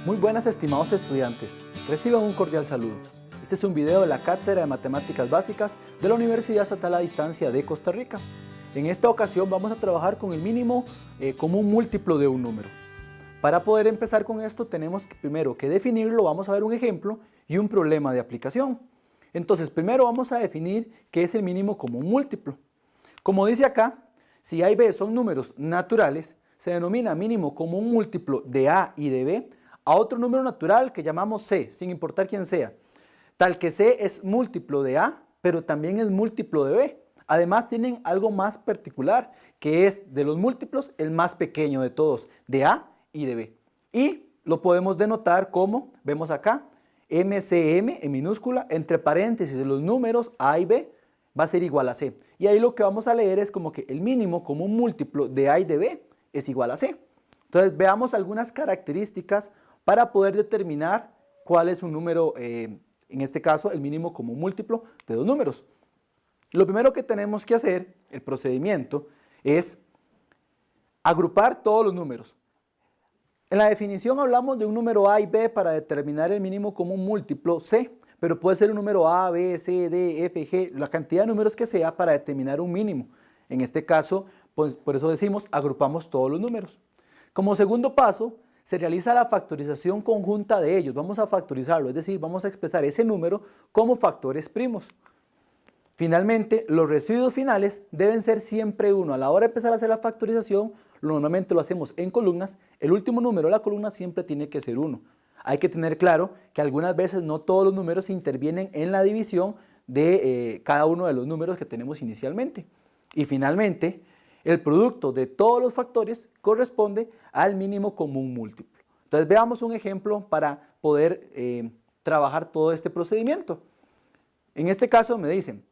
Muy buenas, estimados estudiantes, reciban un cordial saludo. Este es un video de la Cátedra de Matemáticas Básicas de la Universidad Estatal a Distancia de Costa Rica. En esta ocasión vamos a trabajar con el mínimo común múltiplo de un número. Para poder empezar con esto tenemos primero que definirlo, vamos a ver un ejemplo y un problema de aplicación. Entonces primero vamos a definir qué es el mínimo común múltiplo. Como dice acá, si A y B son números naturales, se denomina mínimo común múltiplo de A y de B a otro número natural que llamamos C, sin importar quién sea. Tal que C es múltiplo de A, pero también es múltiplo de B. Además tienen algo más particular, que es de los múltiplos el más pequeño de todos, de A y de B. Y lo podemos denotar como, vemos acá, MCM en minúscula, entre paréntesis los números A y B, va a ser igual a C. Y ahí lo que vamos a leer es como que el mínimo común múltiplo de A y de B es igual a C. Entonces veamos algunas características para poder determinar cuál es un número, en este caso el mínimo común múltiplo de dos números. Lo primero que tenemos que hacer, el procedimiento, es agrupar todos los números. En la definición hablamos de un número A y B para determinar el mínimo común múltiplo C, pero puede ser un número A, B, C, D, F, G, la cantidad de números que sea para determinar un mínimo. En este caso, pues, por eso decimos agrupamos todos los números. Como segundo paso, se realiza la factorización conjunta de ellos. Vamos a factorizarlo, es decir, vamos a expresar ese número como factores primos. Finalmente, los residuos finales deben ser siempre 1. A la hora de empezar a hacer la factorización, normalmente lo hacemos en columnas. El último número de la columna siempre tiene que ser 1. Hay que tener claro que algunas veces no todos los números intervienen en la división de cada uno de los números que tenemos inicialmente. Y finalmente, el producto de todos los factores corresponde al mínimo común múltiplo. Entonces veamos un ejemplo para poder trabajar todo este procedimiento. En este caso me dicen,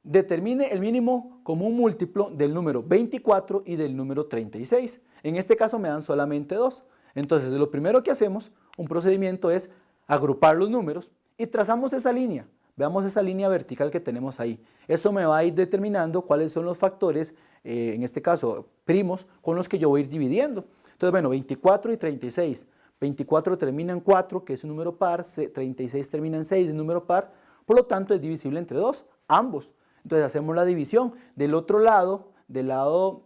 determine el mínimo común múltiplo del número 24 y del número 36. En este caso me dan solamente 2. Entonces lo primero que hacemos, un procedimiento es agrupar los números y trazamos esa línea. Veamos esa línea vertical que tenemos ahí. Eso me va a ir determinando cuáles son los factores, en este caso primos, con los que yo voy a ir dividiendo. Entonces, bueno, 24 y 36. 24 termina en 4, que es un número par, 36 termina en 6, es un número par, por lo tanto es divisible entre 2, ambos. Entonces hacemos la división. Del otro lado, del lado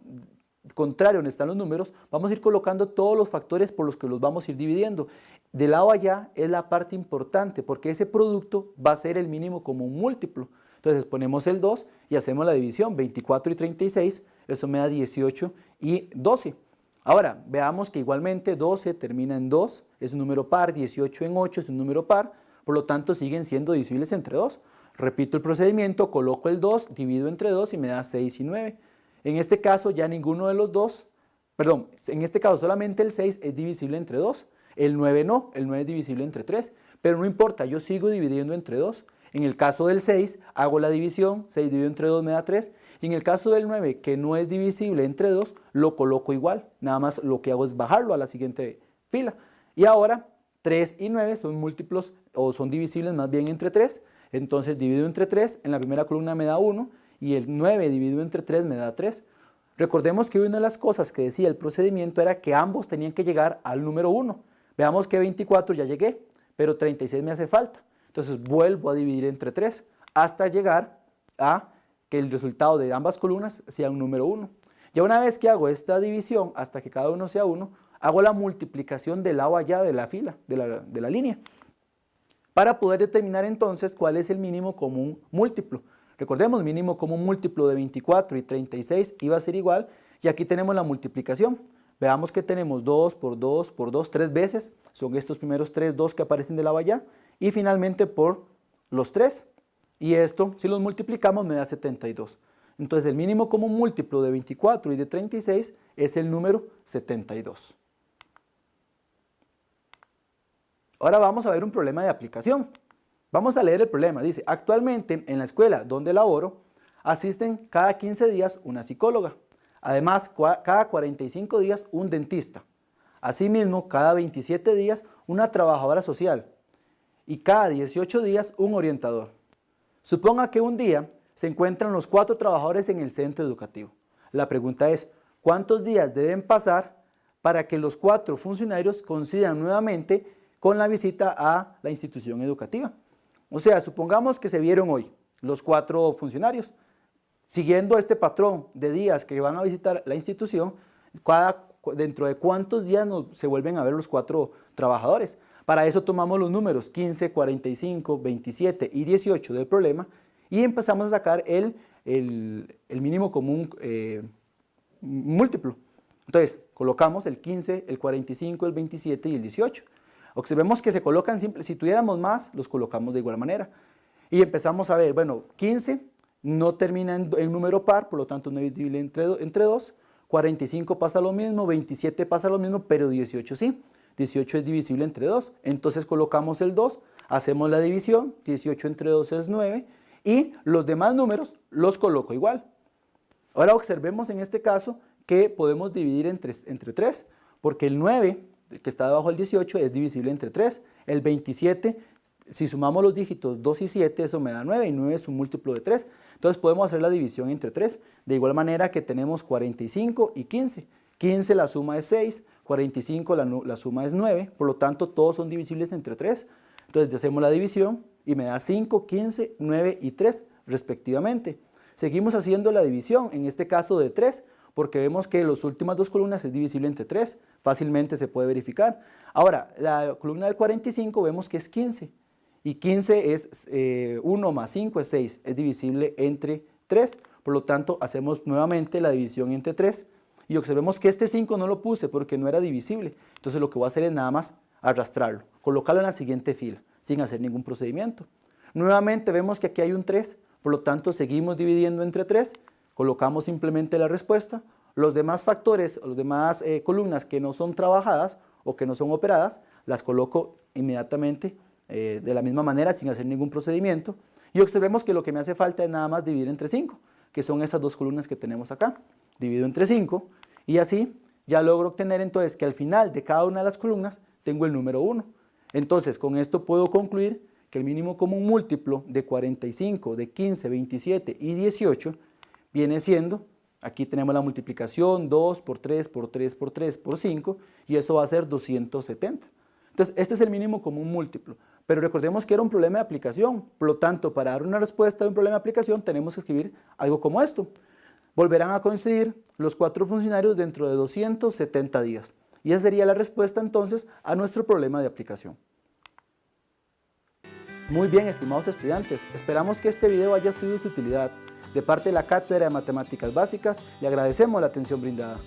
contrario donde están los números, vamos a ir colocando todos los factores por los que los vamos a ir dividiendo. Del lado allá es la parte importante porque ese producto va a ser el mínimo común múltiplo. Entonces ponemos el 2 y hacemos la división, 24 y 36, eso me da 18 y 12. Ahora, veamos que igualmente 12 termina en 2, es un número par, 18 en 8 es un número par, por lo tanto siguen siendo divisibles entre 2. Repito el procedimiento, coloco el 2, divido entre 2 y me da 6 y 9. En este caso ya ninguno de los dos, perdón, en este caso solamente el 6 es divisible entre 2. El 9 no, el 9 es divisible entre 3, pero no importa, yo sigo dividiendo entre 2. En el caso del 6 hago la división, 6 dividido entre 2 me da 3. Y en el caso del 9, que no es divisible entre 2, lo coloco igual. Nada más lo que hago es bajarlo a la siguiente fila. Y ahora 3 y 9 son múltiplos o son divisibles más bien entre 3. Entonces divido entre 3, en la primera columna me da 1 y el 9 dividido entre 3 me da 3. Recordemos que una de las cosas que decía el procedimiento era que ambos tenían que llegar al número 1. Veamos que 24 ya llegué, pero 36 me hace falta. Entonces vuelvo a dividir entre 3 hasta llegar a que el resultado de ambas columnas sea un número 1. Ya una vez que hago esta división hasta que cada uno sea 1, hago la multiplicación del lado allá de la fila, de la línea, para poder determinar entonces cuál es el mínimo común múltiplo. Recordemos, mínimo común múltiplo de 24 y 36 iba a ser igual, y aquí tenemos la multiplicación. Veamos que tenemos 2 por 2 por 2, 3 veces, son estos primeros 3, 2 que aparecen de lado allá, y finalmente por los 3. Y esto, si los multiplicamos, me da 72. Entonces el mínimo común múltiplo de 24 y de 36 es el número 72. Ahora vamos a ver un problema de aplicación. Vamos a leer el problema. Dice, actualmente en la escuela donde laboro, asisten cada 15 días una psicóloga. Además, cada 45 días un dentista. Asimismo, cada 27 días una trabajadora social. Y cada 18 días un orientador. Suponga que un día se encuentran los 4 trabajadores en el centro educativo. La pregunta es, ¿cuántos días deben pasar para que los 4 funcionarios coincidan nuevamente con la visita a la institución educativa. O sea, supongamos que se vieron hoy los 4 funcionarios. Siguiendo este patrón de días que van a visitar la institución, dentro de cuántos días se vuelven a ver los 4 trabajadores. Para eso tomamos los números 15, 45, 27 y 18 del problema y empezamos a sacar el mínimo común múltiplo. Entonces, colocamos el 15, el 45, el 27 y el 18. Observemos que se colocan simples. Si tuviéramos más, los colocamos de igual manera. Y empezamos a ver, bueno, 15 no termina en número par, por lo tanto no es divisible entre 2. 45 pasa lo mismo, 27 pasa lo mismo, pero 18 sí. 18 es divisible entre 2. Entonces colocamos el 2, hacemos la división, 18 entre 2 es 9 y los demás números los coloco igual. Ahora observemos en este caso que podemos dividir entre 3, porque el 9, que está debajo del 18, es divisible entre 3. El 27, si sumamos los dígitos 2 y 7, eso me da 9, y 9 es un múltiplo de 3. Entonces podemos hacer la división entre 3, de igual manera que tenemos 45 y 15. 15 la suma es 6, 45 la suma es 9, por lo tanto todos son divisibles entre 3. Entonces hacemos la división y me da 5, 15, 9 y 3 respectivamente. Seguimos haciendo la división, en este caso de 3, porque vemos que las últimas 2 columnas es divisible entre 3, fácilmente se puede verificar. Ahora, la columna del 45 vemos que es 15, y 15 es 1 más 5 es 6, es divisible entre 3, por lo tanto hacemos nuevamente la división entre 3, y observemos que este 5 no lo puse porque no era divisible, entonces lo que voy a hacer es nada más arrastrarlo, colocarlo en la siguiente fila, sin hacer ningún procedimiento. Nuevamente vemos que aquí hay un 3, por lo tanto seguimos dividiendo entre 3, colocamos simplemente la respuesta, los demás factores, los demás columnas que no son trabajadas o que no son operadas, las coloco inmediatamente de la misma manera sin hacer ningún procedimiento y observemos que lo que me hace falta es nada más dividir entre 5, que son esas 2 columnas que tenemos acá. Divido entre 5 y así ya logro obtener entonces que al final de cada una de las columnas tengo el número 1. Entonces con esto puedo concluir que el mínimo común múltiplo de 45, de 15, 27 y 18 viene siendo, aquí tenemos la multiplicación 2 por 3 por 3 por 3 por 5 y eso va a ser 270. Entonces este es el mínimo común múltiplo, pero recordemos que era un problema de aplicación, por lo tanto para dar una respuesta de un problema de aplicación tenemos que escribir algo como esto. Volverán a coincidir los 4 funcionarios dentro de 270 días y esa sería la respuesta entonces a nuestro problema de aplicación. Muy bien, estimados estudiantes, esperamos que este video haya sido de su utilidad. De parte de la Cátedra de Matemáticas Básicas, le agradecemos la atención brindada.